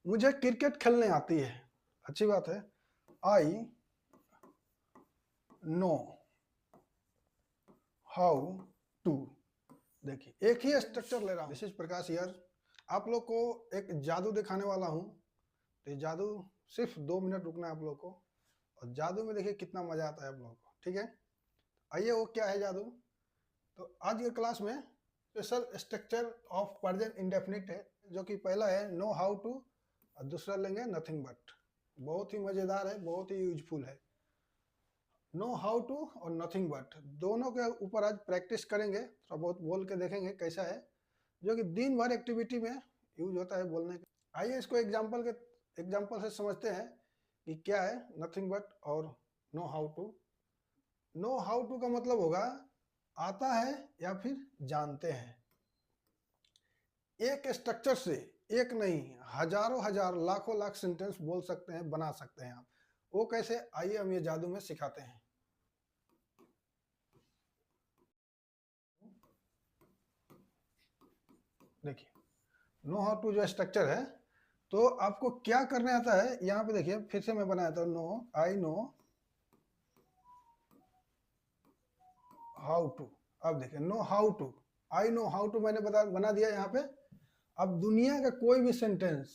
मुझे क्रिकेट खेलने आती है, अच्छी बात है। I know how to. देखिए एक ही स्ट्रक्चर ले रहा हूँ। दिस इज प्रकाश यार, आप लोग को एक जादू दिखाने वाला हूँ। तो ये जादू सिर्फ 2 मिनट रुकना है आप लोग को, और जादू में देखिए कितना मजा आता है आप लोगों को। ठीक है, आइए वो क्या है जादू। तो आज के क्लास में special structure of present indefinite है, जो कि पहला है नो हाउ टू और दूसरा लेंगे नथिंग बट। बहुत ही मजेदार है, बहुत ही यूजफुल है। नो हाउ टू और नथिंग बट दोनों के ऊपर आज प्रैक्टिस करेंगे, थोड़ा बहुत बोल के देखेंगे कैसा है, जो कि दिन भर एक्टिविटी में यूज होता है बोलने का। आइए इसको एग्जाम्पल से समझते हैं कि क्या है नथिंग बट और know how to. Know how to का मतलब होगा आता है या फिर जानते हैं। एक स्ट्रक्चर से एक नहीं, हजारों हजार लाखों लाख सेंटेंस बोल सकते हैं, बना सकते हैं आप। वो कैसे, आइए हम ये जादू में सिखाते हैं। देखिए नो हाउ टू जो स्ट्रक्चर है, तो आपको क्या करने आता है यहाँ पे देखिए, फिर से मैं बनाया था know, I know how to. अब देखिए know how to, I know how to मैंने बना दिया यहाँ पे। अब दुनिया का कोई भी सेंटेंस,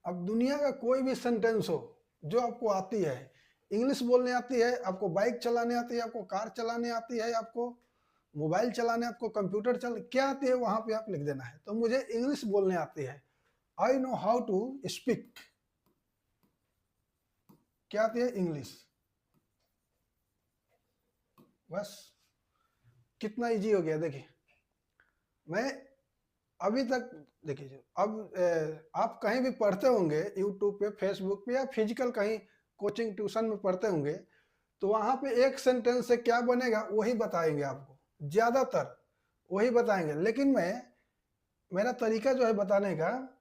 अब दुनिया का कोई भी सेंटेंस हो जो आपको आती है, इंग्लिश बोलने आती है आपको, बाइक चलाने आती है आपको, कार चलाने आती है आपको, मोबाइल चलाने, आपको कंप्यूटर चलाने, क्या आती है वहां पे आप लिख देना है। तो मुझे इंग्लिश बोलने आती है, I know how to speak. क्या आती है? इंग्लिश। बस कितना इजी हो गया। देखिए मैं अभी तक, देखिए अब आप कहीं भी पढ़ते होंगे यूट्यूब पे, फेसबुक पे, या फिजिकल कहीं कोचिंग ट्यूशन में पढ़ते होंगे, तो वहां पे एक सेंटेंस से क्या बनेगा वही बताएंगे आपको, ज्यादातर वही बताएंगे। लेकिन मेरा तरीका जो है बताने का,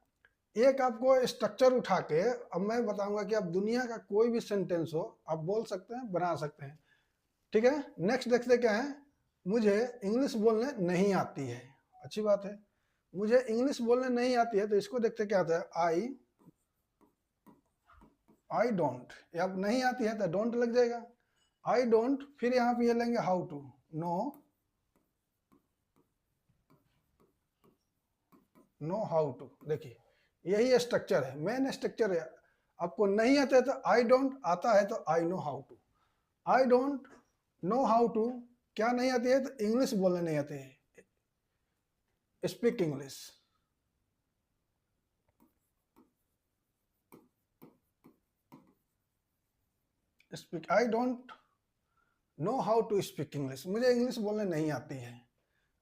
एक आपको स्ट्रक्चर उठा के अब मैं बताऊंगा कि आप दुनिया का कोई भी सेंटेंस हो आप बोल सकते हैं, बना सकते हैं। ठीक है, नेक्स्ट देखते क्या है। मुझे इंग्लिश बोलने नहीं आती है, अच्छी बात है। मुझे इंग्लिश बोलने नहीं आती है, तो इसको देखते क्या आता है, आई डोंट। या नहीं आती है तो डोंट लग जाएगा, आई डोंट। फिर यहाँ पे ये लेंगे how to, no know how to. देखिए यही स्ट्रक्चर है, मेन स्ट्रक्चर है। आपको नहीं आता है तो आई डोंट, आता है तो I know how to. I don't know how to, क्या नहीं आती है? तो इंग्लिश बोलने नहीं आती है, speak English. Speak, I don't know how to speak English, मुझे इंग्लिश बोलने नहीं आती है।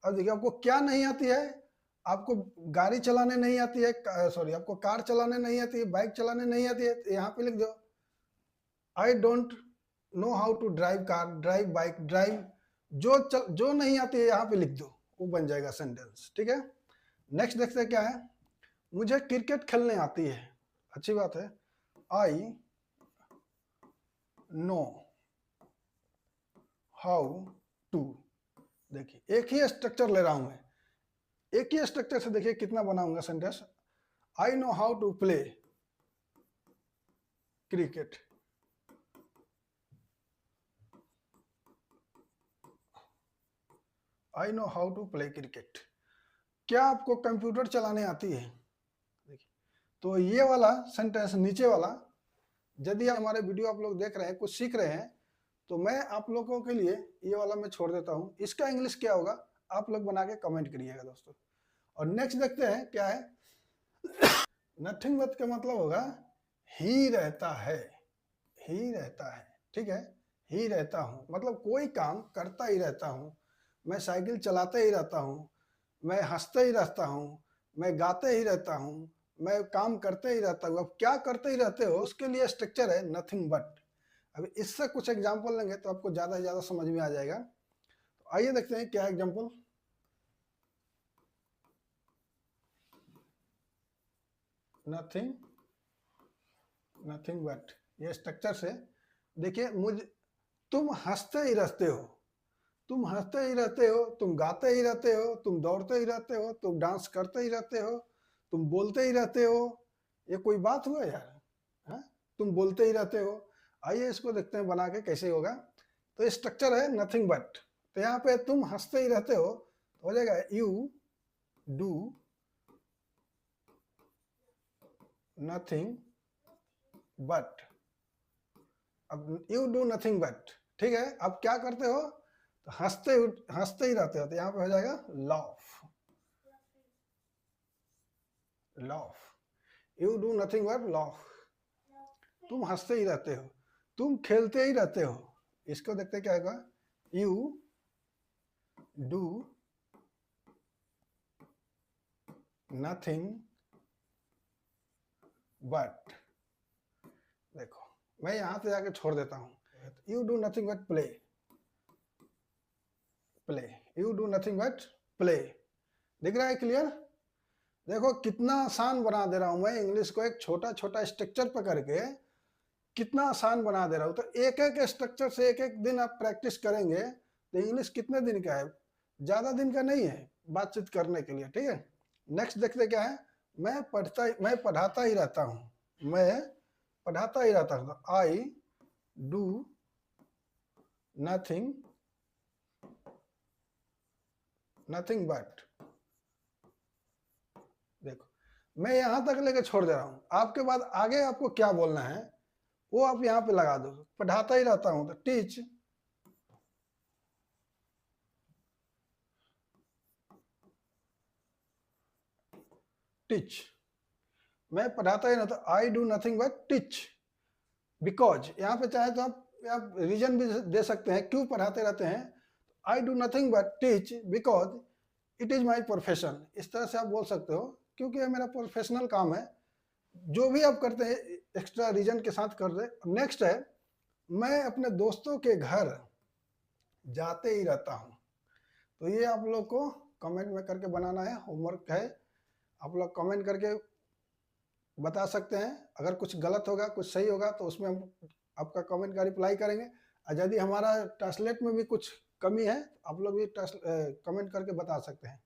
अब देखिए आपको क्या नहीं आती है, आपको गाड़ी चलाने नहीं आती है, सॉरी आपको कार चलाने नहीं आती है, बाइक चलाने नहीं आती है, तो यहाँ पे लिख दो I don't know how to drive car, drive bike, drive. जो नहीं आती है यहाँ पे लिख दो, वो बन जाएगा सेंटेंस। ठीक है, नेक्स्ट देखते हैं क्या है। मुझे क्रिकेट खेलने आती है, अच्छी बात है। I know how to. देखिए एक ही स्ट्रक्चर ले रहा हूं मैं, एक ही स्ट्रक्चर से देखिए कितना बनाऊंगा sentence. I know how to play cricket. I know how to play cricket. क्या आपको कंप्यूटर चलाने आती है? देखिए तो ये वाला सेंटेंस नीचे वाला, यदि हमारे वीडियो आप लोग देख रहे हैं, कुछ सीख रहे हैं, तो मैं आप लोगों के लिए ये वाला मैं छोड़ देता हूं। इसका इंग्लिश क्या होगा आप लोग बना के कमेंट करिएगा दोस्तों। और नेक्स्ट देखते हैं क्या है। नथिंग बट का मतलब होगा ही रहता है, ही रहता है। ठीक है, ही रहता हूं मतलब कोई काम करता ही रहता हूं, मैं साइकिल चलाते ही रहता हूं, मैं हंसते ही रहता हूं, मैं गाते ही रहता हूं, मैं काम करते ही रहता हूं। अब क्या करते ही रहते हो, उसके लिए स्ट्रक्चर है नथिंग बट। अब इससे कुछ एग्जांपल लेंगे तो आपको ज्यादा से ज्यादा समझ में आ जाएगा। तो आइए देखते हैं क्या एग्जांपल। नथिंग बट, ये स्ट्रक्चर से देखिए, मुझ तुम हंसते ही रहते हो, तुम हंसते ही रहते हो, तुम गाते ही रहते हो, तुम दौड़ते ही रहते हो, तुम डांस करते ही रहते हो, तुम बोलते ही रहते हो। ये कोई बात हुआ यार? हाँ, तुम बोलते ही रहते हो। आइए इसको देखते हैं बना के कैसे होगा। तो स्ट्रक्चर है नथिंग बट, तो यहाँ पे तुम हंसते ही रहते हो तो हो जाएगा यू डू नथिंग बट। अब यू डू नथिंग बट, ठीक है, अब क्या करते हो? तो हंसते ही रहते हो, तो यहाँ पे हो जाएगा laugh, laugh. You do nothing but laugh. तुम हंसते ही रहते हो, तुम खेलते ही रहते हो। इसको देखते क्या होगा? यू डू नथिंग बट, देखो मैं यहां से जाके छोड़ देता हूं। You do nothing but play, play, you do nothing but play. दिख रहा है क्लियर? देखो कितना आसान बना दे रहा हूं मैं इंग्लिश को, एक छोटा छोटा स्ट्रक्चर पकड़ के कितना आसान बना दे रहा हूं। तो एक एक स्ट्रक्चर से एक एक दिन आप प्रैक्टिस करेंगे तो इंग्लिश कितने दिन का है? ज्यादा दिन का नहीं है बातचीत करने के लिए, ठीक है। नेक्स्ट देखते क्या है? मैं पढ़ाता ही रहता हूँ, मैं पढ़ाता ही रहता हूँ। आई डू नथिंग बट, देखो मैं यहां तक लेके छोड़ दे रहा हूं। आपके बाद आगे आपको क्या बोलना है वो आप यहाँ पे लगा दो। पढ़ाता ही रहता हूं तो टीच, टीच। मैं पढ़ाता ही रहता, I do nothing but teach because. यहाँ पे चाहे तो आप रीजन भी दे सकते हैं क्यों पढ़ाते रहते हैं। I do nothing but teach because it is my profession. इस तरह से आप बोल सकते हो क्योंकि ये मेरा प्रोफेशनल काम है। जो भी आप करते हैं एक्स्ट्रा रीजन के साथ कर रहे। नेक्स्ट है, मैं अपने दोस्तों के घर जाते ही रहता हूँ। तो ये आप लोग को कमेंट में करके बनाना है, होमवर्क है। आप लोग कमेंट करके बता सकते हैं। अगर कुछ गलत होगा कुछ सही होगा तो उसमें हम आपका कमेंट का रिप्लाई करेंगे। और यदि हमारा ट्रांसलेट में भी कुछ कमी है आप लोग भी कमेंट करके बता सकते हैं।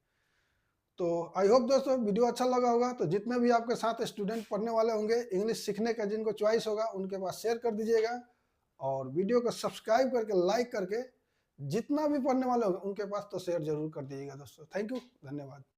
तो आई होप दोस्तों वीडियो अच्छा लगा होगा। तो जितने भी आपके साथ स्टूडेंट पढ़ने वाले होंगे इंग्लिश सीखने का, जिनको चॉइस होगा उनके पास शेयर कर दीजिएगा। और वीडियो को सब्सक्राइब करके लाइक करके जितना भी पढ़ने वाले होंगे उनके पास तो शेयर जरूर कर दीजिएगा दोस्तों। थैंक यू, धन्यवाद।